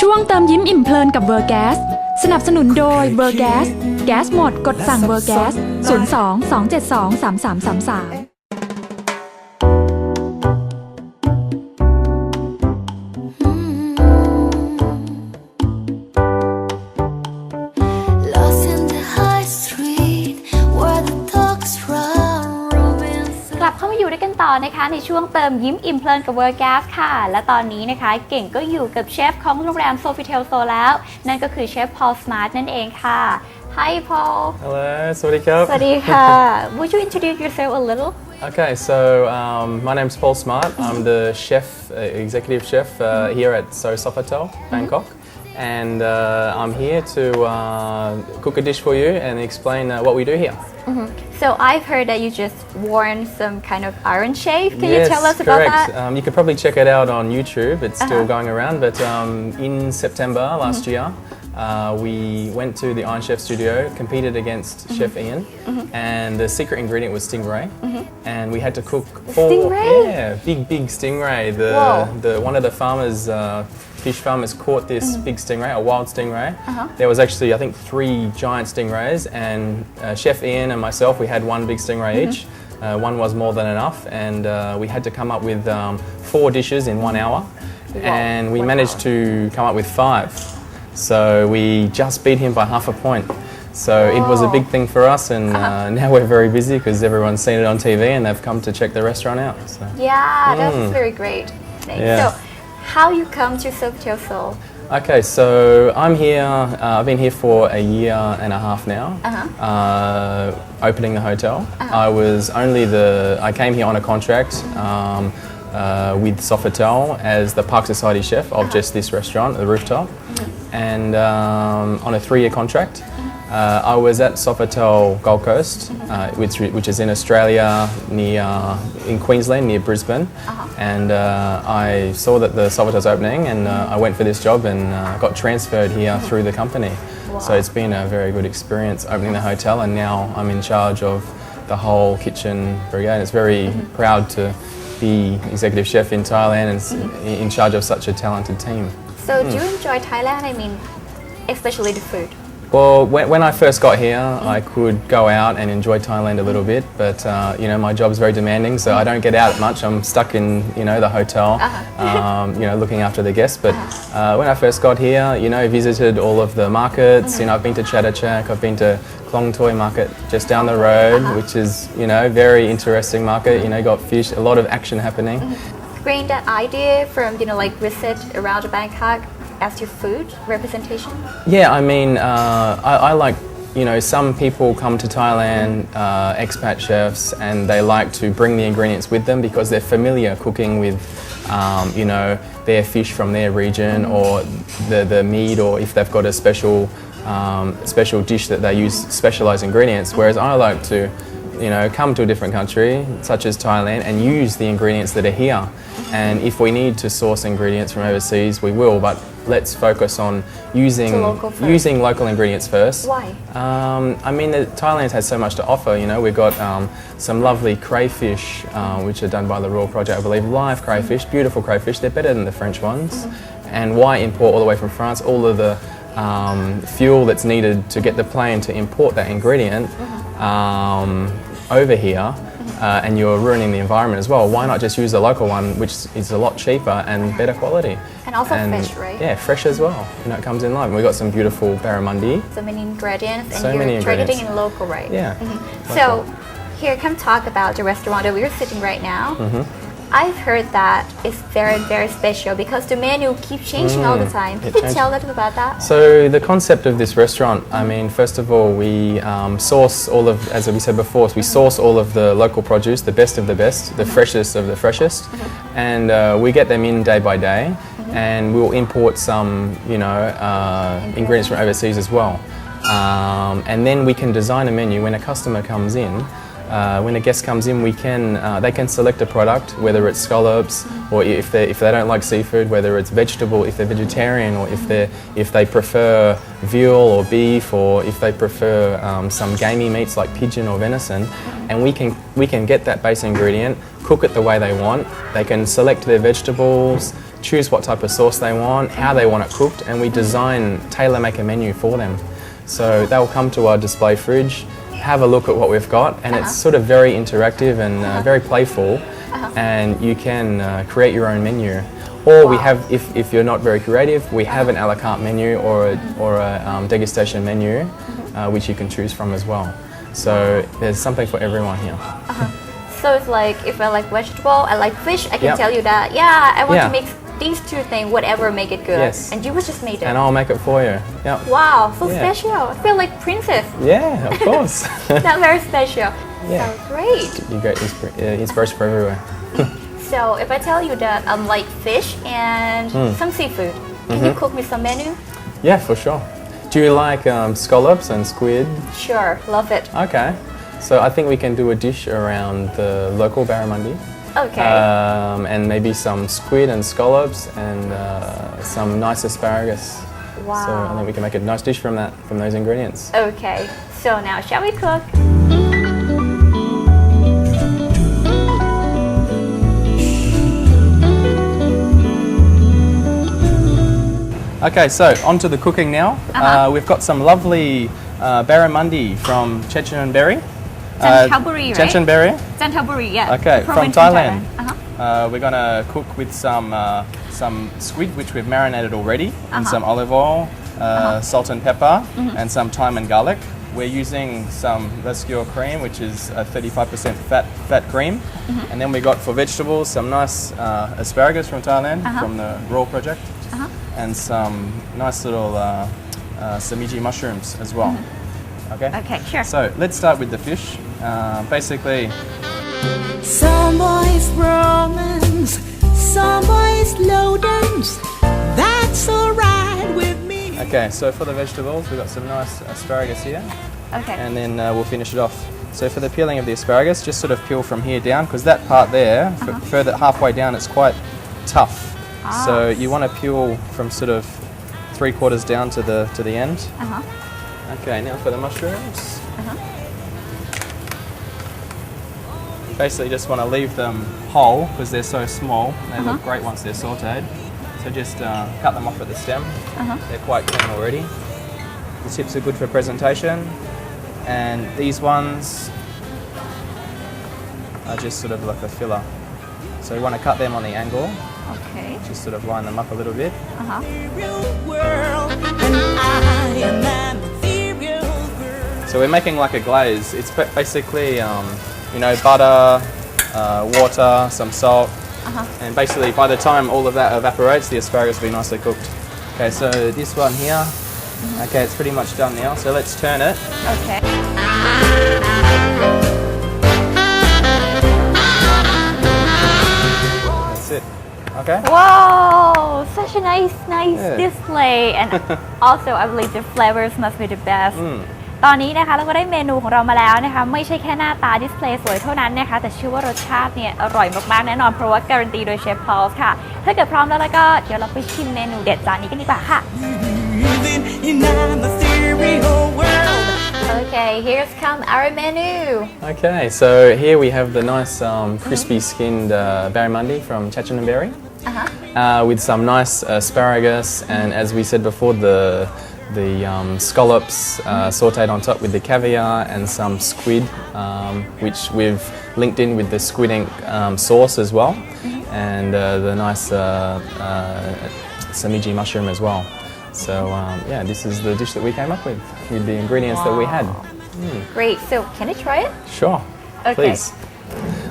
ช่วงเติมยิ้มอิ่มเพลินกับเวอร์แก๊สสนับสนุนโดยเวอร์แก๊สแก๊สหมดกดสั่งเวอร์แก๊ส02-272-3333กลับเข้ามาอยู่ด้วยกันต่อนะคะในช่วงเติมยิ้มอิ่มเพลินกับ World Gas ค่ะและตอนนี้นะคะเก่งก็อยู่กับเชฟของโรงแรม Sofitel Seoul แล้วนั่นก็คือเชฟ Paul Smart นั่นเองค่ะ Hi Paul Hello สวัสดีครับ สวัสดีค่ะ Would you introduce yourself a little Okay, so my name's Paul Smart. I'm the chef, executive chef here at Sofitel Bangkok, and I'm here to cook a dish for you and explain what we do here. So I've heard that you just worn some kind of Iron Chef. Can you Yes, tell us about correct. that? You could probably check it out on YouTube. It's still going around. But in September last year, we went to the Iron Chef studio, competed against Chef Ian, and the secret ingredient was stingray. And we had to cook Stingray? big stingray. One of the farmers. Fish farmers caught this big stingray, a wild stingray. There was actually, I think, 3 giant stingrays, and Chef Ian and myself, we had one big stingray each. One was more than enough, and we had to come up with 4 dishes in 1 hour, and we managed to come up with 5. So we just beat him by half a point. So it was a big thing for us, and now we're very busy because everyone's seen it on TV and they've come to check the restaurant out. So. Yeah, that's very great. Yeah. So how you come to Sofitel Seoul? Okay, so I'm here, I've been here for a year and a half now, opening the hotel. I came here on a contract with Sofitel as the Park Society chef of just this restaurant, the rooftop, and on a 3-year contract. I was at Sofitel Gold Coast, which is in Australia, in Queensland, near Brisbane, and I saw that the Sofitel's opening, and I went for this job and got transferred here through the company. Wow. So it's been a very good experience opening the hotel, and now I'm in charge of the whole kitchen brigade. It's very proud to be executive chef in Thailand and in charge of such a talented team. So do you enjoy Thailand? I mean, especially the food. Well, when I first got here, I could go out and enjoy Thailand a little bit, but my job is very demanding, so I don't get out much. I'm stuck in the hotel, looking after the guests. But when I first got here, visited all of the markets. I've been to Chatuchak, I've been to Klong Toy Market just down the road, which is very interesting market. Got fish, a lot of action happening. Bring that idea from visit around Bangkok as your food representation? Yeah, I mean, I like, some people come to Thailand, expat chefs, and they like to bring the ingredients with them because they're familiar cooking with, their fish from their region or the meat, or if they've got a special dish that they use specialised ingredients. Whereas I like to, come to a different country, such as Thailand, and use the ingredients that are here. And if we need to source ingredients from overseas, we will, but let's focus on using local ingredients first. Why? I mean, Thailand has so much to offer. We've got some lovely crayfish, which are done by the Royal Project, I believe, live crayfish, beautiful crayfish. They're better than the French ones. And why import all the way from France? All of the fuel that's needed to get the plane to import that ingredient over here. And you're ruining the environment as well. Why not just use the local one, which is a lot cheaper and better quality? And also fresh, right? Yeah, fresh as well. It comes in live. And we've got some beautiful barramundi. So many ingredients, and you're targeting in local, right? Yeah. So here, come talk about the restaurant that we're sitting right now. I've heard that it's very, very special because the menu keeps changing all the time. Can you tell us about that? So the concept of this restaurant, I mean, first of all, we source all of, as we said before, we source all of the local produce, the best of the best, the freshest of the freshest, and we get them in day by day, and we'll import some, ingredients from overseas as well. And then we can design a menu when a customer comes in. when a guest comes in, they can select a product, whether it's scallops or if they don't like seafood, whether it's vegetable, if they're vegetarian, or if they prefer veal or beef, or if they prefer some gamey meats like pigeon or venison, and we can get that base ingredient, cook it the way they want. They can select their vegetables, choose what type of sauce they want, how they want it cooked, and we tailor-make a menu for them. So they'll come to our display fridge, have a look at what we've got, and it's sort of very interactive and very playful, and you can create your own menu. Or we have, if you're not very creative, we have an a la carte menu or a degustation menu, which you can choose from as well. So there's something for everyone here. So it's like if I like vegetable, I like fish, I can Yep. tell you that, yeah, I want Yeah. to mix these two things, whatever make it good. Yes. And you would just made it. And I'll make it for you. Yep. Wow, so Yeah. special. I feel like princess. Yeah, of course. Not very special. Yeah. So great. You get inspiration for everywhere. So if I tell you that I like fish and some seafood, can you cook me some menu? Yeah, for sure. Do you like scallops and squid? Sure, love it. Okay. So I think we can do a dish around the local barramundi. Okay. And maybe some squid and scallops and some nice asparagus. Wow. So I think we can make a nice dish from those ingredients. Okay, so now shall we cook? Okay, so on to the cooking now. We've got some lovely barramundi from Chechenberry. Chantaburi, right? Chechenberry. Chantaburi, yeah. Okay, from Province Thailand. Uh-huh. We're gonna cook with some squid, which we've marinated already, in some olive oil, salt and pepper, and some thyme and garlic. We're using some Rescue cream, which is a 35% fat cream. And then we got for vegetables some nice asparagus from Thailand, from the Raw Project, and some nice little samiji mushrooms as well. Okay? Okay, sure. So let's start with the fish. Basically, Some boys romance, some boys low dance. That's alright with me. okay, so for the vegetables, we've got some nice asparagus here, Okay. and then we'll finish it off. So for the peeling of the asparagus, just sort of peel from here down, because that part there, further halfway down, it's quite tough. So you want to peel from sort of 3/4 down to the end. Okay, now for the mushrooms. Basically just want to leave them whole because they're so small. They look great once they're sauteed. So just cut them off at the stem. They're quite clean already. The tips are good for presentation. And these ones are just sort of like a filler. So you want to cut them on the angle. Okay. Just sort of line them up a little bit. Real world, and I am an ethereal girl. So we're making like a glaze. It's basically, butter, water, some salt, and basically by the time all of that evaporates, the asparagus will be nicely cooked. Okay, so this one here, okay, it's pretty much done now. So let's turn it. Okay. That's it. Okay. Wow, such a nice Yeah. display, and also I believe the flavors must be the best. ตอนนี้นะคะเราก็ได้เมนูของเรามาแล้วนะคะไม่ใช่แค่หน้าตาดิสเพลย์สวยเท่านั้นนะคะแต่เชื่อว่ารสชาติเนี่ยอร่อยมากๆแน่นอนเพราะว่าการันตีโดยเชฟพอลส์ค่ะถ้าเกิดพร้อมแล้วก็เดี๋ยวเราไปชิมเมนูเด็ดจานนี้กันดีกว่าค่ะ Living in an ethereal world. Okay, here's come our menu. Okay, so here we have the nice crispy skinned barramundi from Chechenberry with some nice asparagus, and as we said before, the scallops sauteed on top with the caviar and some squid, which we've linked in with the squid ink sauce as well, and the nice samiji mushroom as well. So yeah, this is the dish that we came up with the ingredients that we had. Great. So can I try it? Sure, Okay. please.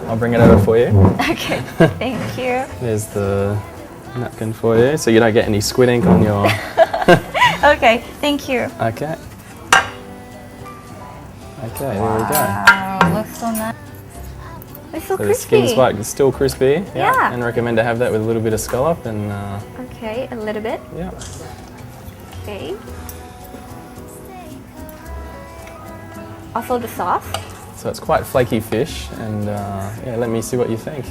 I'll bring it over for you. Okay. Thank you. There's the napkin for you, so you don't get any squid ink on your... Okay. Thank you. Okay. Okay, there we go. Wow, looks so nice. It's so So the crispy. skin's like it's still crispy. Yeah. And recommend to have that with a little bit of scallop and Okay, a little bit. yeah. Okay. Also the sauce. So it's quite flaky fish, and yeah, let me see what you think.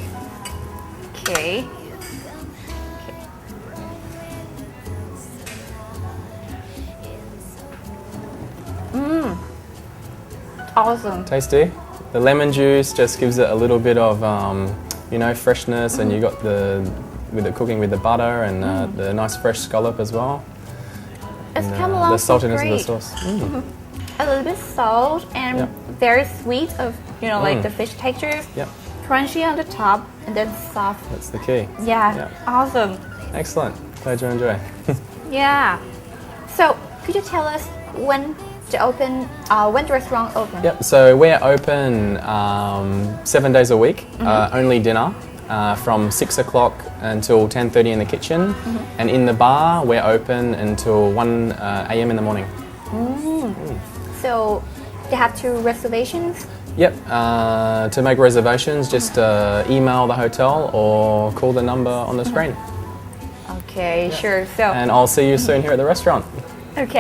Okay. Awesome. Tasty. The lemon juice just gives it a little bit of, freshness, and you got with the cooking with the butter and the nice fresh scallop as well. It's And, come along the so saltiness of the great. sauce. A little bit salt and Yep. very sweet of like the fish textures. Yep, Crunchy on the top and then soft. that's the key. Yeah. Yeah. Awesome. Excellent. Glad you enjoy. Yeah. So could you tell us when when the restaurant open? Yep. So we're open 7 days a week. Only dinner from 6 o'clock until 10:30 in the kitchen, and in the bar we're open until 1 a.m. in the morning. So they have 2 reservations. Yep. To make reservations, just email the hotel or call the number on the screen. Okay, sure. So And I'll see you soon here at the restaurant.โอเค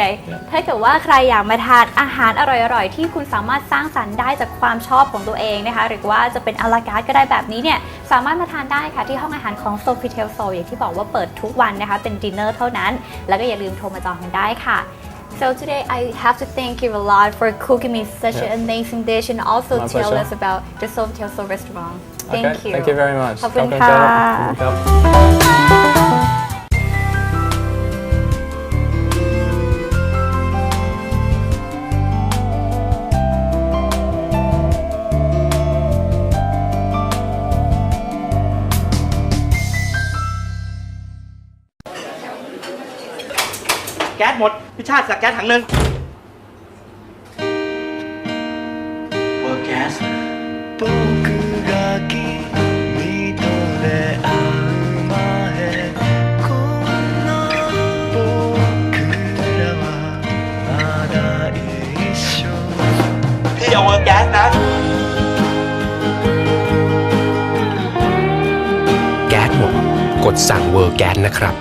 ถ้าเกิดว่าใครอยากมาทานอาหารอร่อยๆที่คุณสามารถสร้างสรรค์ได้จากความชอบของตัวเองนะคะหรือว่าจะเป็นอาราการ์ทก็ได้แบบนี้เนี่ยสามารถมาทานได้ค่ะที่ห้องอาหารของ Sofitel Seoul อย่างที่บอกว่าเปิดทุกวันนะคะเป็นดินเนอร์เท่านั้นแล้วก็อย่าลืมโทรมาจองกันได้ค่ะ So today I have to thank you a lot for cooking me such an amazing dish and also My tell pleasure. us about the Sofitel Seoul restaurant. Okay. Thank you. Thank you very much. ขอบคุณ Welcome, ค่ะ Phil. แก๊สหมดพี่ชาติสักแก๊สถังหนึ่งเวอร์แก๊ส僕が君と出会う前こんな僕らはまだ一緒พี่เอาเวอร์แก๊สนะ แก๊สหมดกดสั่งเวอร์แก๊สนะครับ